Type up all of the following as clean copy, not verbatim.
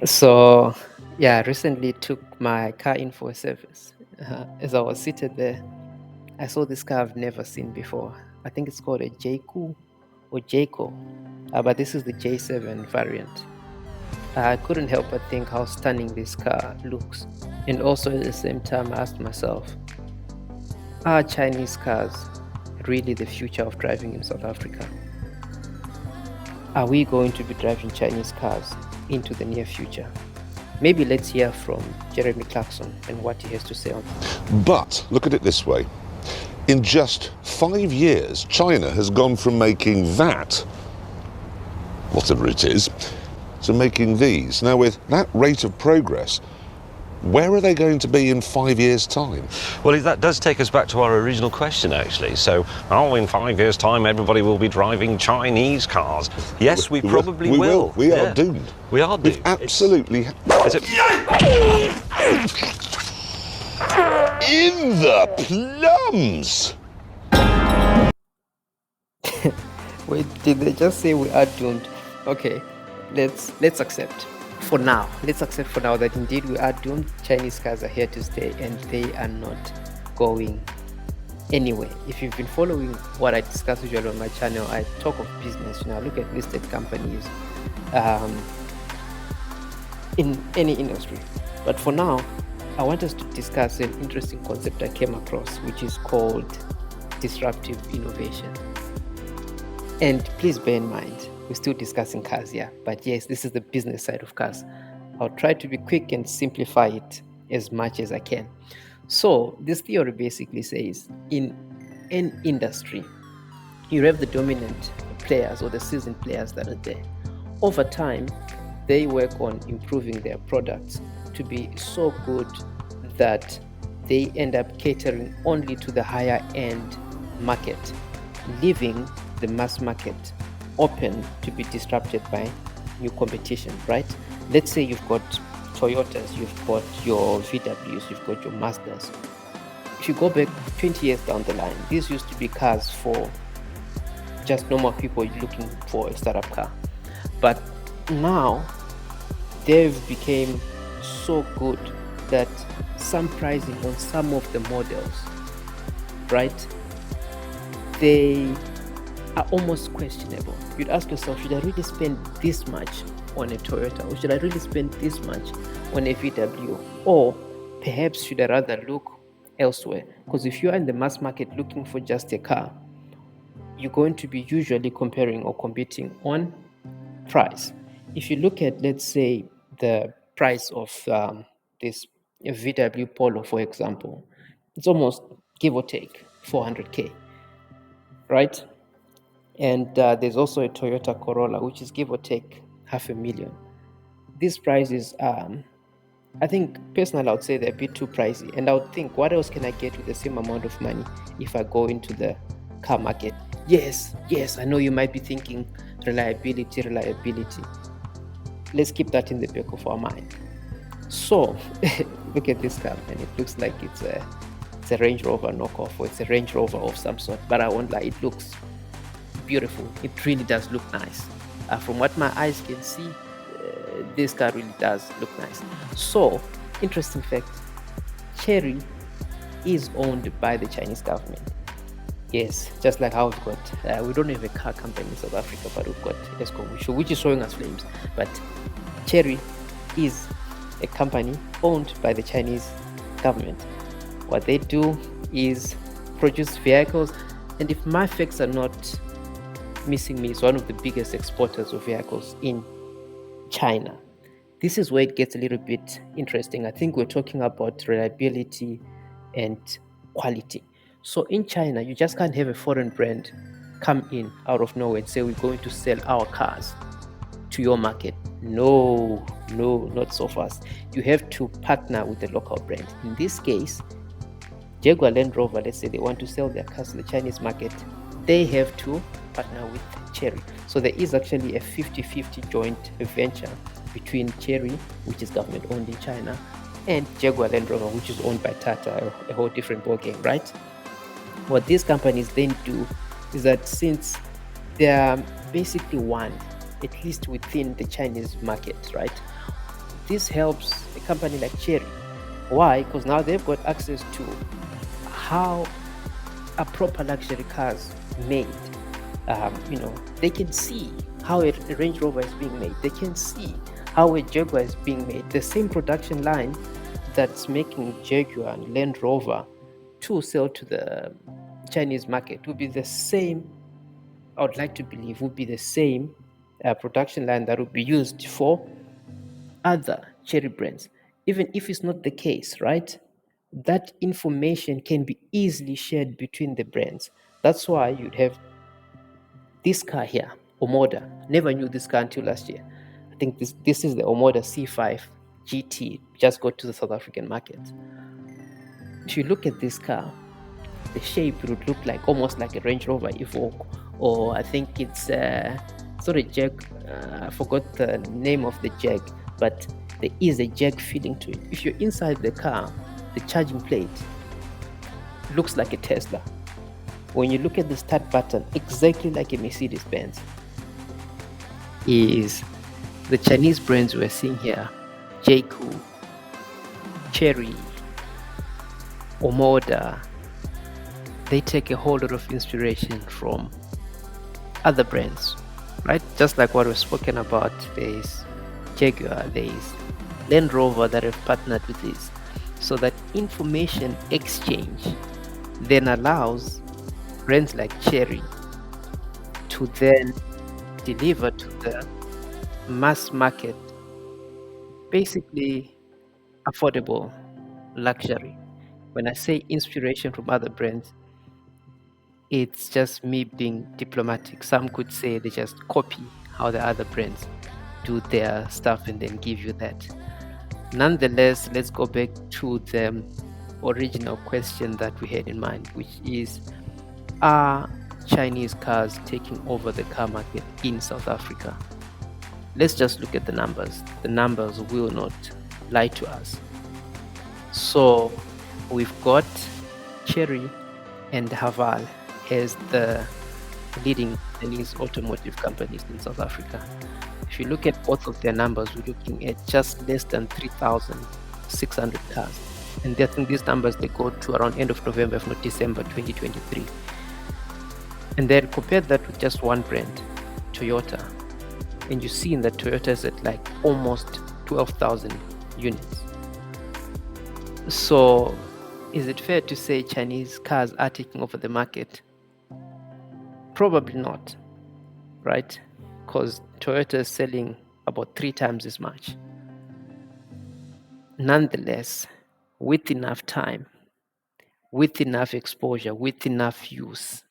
So, yeah, I recently took my car in for a service. As I was seated there, I saw this car I've never seen before. I think it's called a Jaecoo or Jaecoo, but this is the J7 variant. I couldn't help but think how stunning this car looks. And also at the same time, I asked myself, are Chinese cars really the future of driving in South Africa? Are we going to be driving Chinese cars into the near future? Maybe let's hear from Jeremy Clarkson and what he has to say on this. But look at it this way. In just 5 years, China has gone from making that, whatever it is, to making these. Now, with that rate of progress, where are they going to be in 5 years' time? Well, that does take us back to our original question, actually. So, in 5 years' time, everybody will be driving Chinese cars. Yes, we probably will. We are doomed. We are doomed. We've absolutely... Is it... In the plums! Wait, did they just say we are doomed? Okay, let's accept for now. Let's accept for now that indeed we are doomed. Chinese cars are here to stay, and they are not going anywhere. If you've been following what I discuss usually on my channel, I talk of business. I look at listed companies in any industry. But for now, I want us to discuss an interesting concept I came across, which is called disruptive innovation. And please bear in mind, we're still discussing cars here, but yes, this is the business side of cars. I'll try to be quick and simplify it as much as I can. So this theory basically says in an industry, you have the dominant players or the seasoned players that are there. Over time, they work on improving their products to be so good that they end up catering only to the higher end market, leaving the mass market open to be disrupted by new competition, right? Let's say you've got Toyotas, you've got your VWs, you've got your Mazdas. If you go back 20 years down the line, these used to be cars for just normal people looking for a startup car. But now they've become so good that some pricing on some of the models, right, they are almost questionable. You'd ask yourself, should I really spend this much on a Toyota, or should I really spend this much on a VW, or perhaps should I rather look elsewhere? Because if you're in the mass market looking for just a car, you're going to be usually comparing or competing on price. If you look at, let's say, the price of this VW Polo, for example, it's almost, give or take, 400K, right? And there's also a Toyota Corolla, which is give or take $500,000. These prices, I think personally, I would say they're a bit too pricey. And I would think, what else can I get with the same amount of money if I go into the car market? Yes, I know you might be thinking reliability. Let's keep that in the back of our mind. So, look at this car, and it looks like it's a Range Rover knockoff, or it's a Range Rover of some sort. But I won't lie, it looks beautiful. It really does look nice. From what my eyes can see, this car really does look nice. So, interesting fact, Chery is owned by the Chinese government. Yes, just like how we've got, we don't have a car company in South Africa, but we've got Jaguar, which is showing us flames. But Chery is a company owned by the Chinese government. What they do is produce vehicles, and if my facts are not missing me, it's one of the biggest exporters of vehicles in China. This is where it gets a little bit interesting. I think we're talking about reliability and quality. So in China, you just can't have a foreign brand come in out of nowhere and say, we're going to sell our cars to your market. No, not so fast. You have to partner with the local brand. In this case, Jaguar Land Rover, let's say they want to sell their cars to the Chinese market, they have to partner with Chery. So there is actually a 50-50 joint venture between Chery, which is government owned in China, and Jaguar Land Rover, which is owned by Tata, a whole different ballgame, right? What these companies then do is that since they are basically one, at least within the Chinese market, right? this helps a company like Chery. Why? Because now they've got access to how a proper luxury car is made. They can see how a Range Rover is being made. They can see how a Jaguar is being made. The same production line that's making Jaguar and Land Rover to sell to the Chinese market will be the same. I would like to believe would be the same production line that would be used for other Chery brands. Even if it's not the case, right? That information can be easily shared between the brands. That's why you'd have this car here, Omoda. Never knew this car until last year. I think this is the Omoda C5 GT. Just got to the South African market. If you look at this car, the shape would look like almost like a Range Rover Evoque, or I think it's not a Jag. I forgot the name of the Jag, but there is a Jag feeling to it. If you're inside the car, the charging plate looks like a Tesla. When you look at the start button, exactly like a Mercedes Benz, is the Chinese brands we're seeing here: Jaecoo, Chery, Omoda. They take a whole lot of inspiration from other brands, right? Just like what we've spoken about, there's Jaguar, there's Land Rover that have partnered with this. So that information exchange then allows brands like Chery to then deliver to the mass market basically affordable luxury. When I say inspiration from other brands, it's just me being diplomatic. Some could say they just copy how the other brands do their stuff and then give you that. Nonetheless, let's go back to the original question that we had in mind, which is, are Chinese cars taking over the car market in South Africa? Let's just look at the numbers. The numbers will not lie to us. So we've got Chery and Haval as the leading Chinese automotive companies in South Africa. If you look at both of their numbers, we're looking at just less than 3,600 cars. And I think these numbers, they go to around end of November, if not December 2023. And then compare that with just one brand, Toyota. And you see that Toyota is at like almost 12,000 units. So is it fair to say Chinese cars are taking over the market? Probably not, right? Because Toyota is selling about 3 times as much. Nonetheless, with enough time, with enough exposure, with enough use,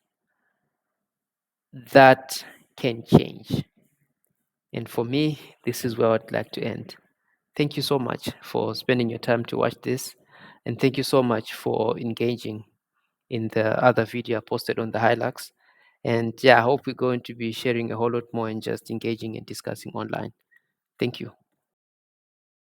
that can change. And for me, this is where I'd like to end. Thank you so much for spending your time to watch this. And thank you so much for engaging in the other video I posted on the Hilux. And yeah, I hope we're going to be sharing a whole lot more and just engaging and discussing online. Thank you.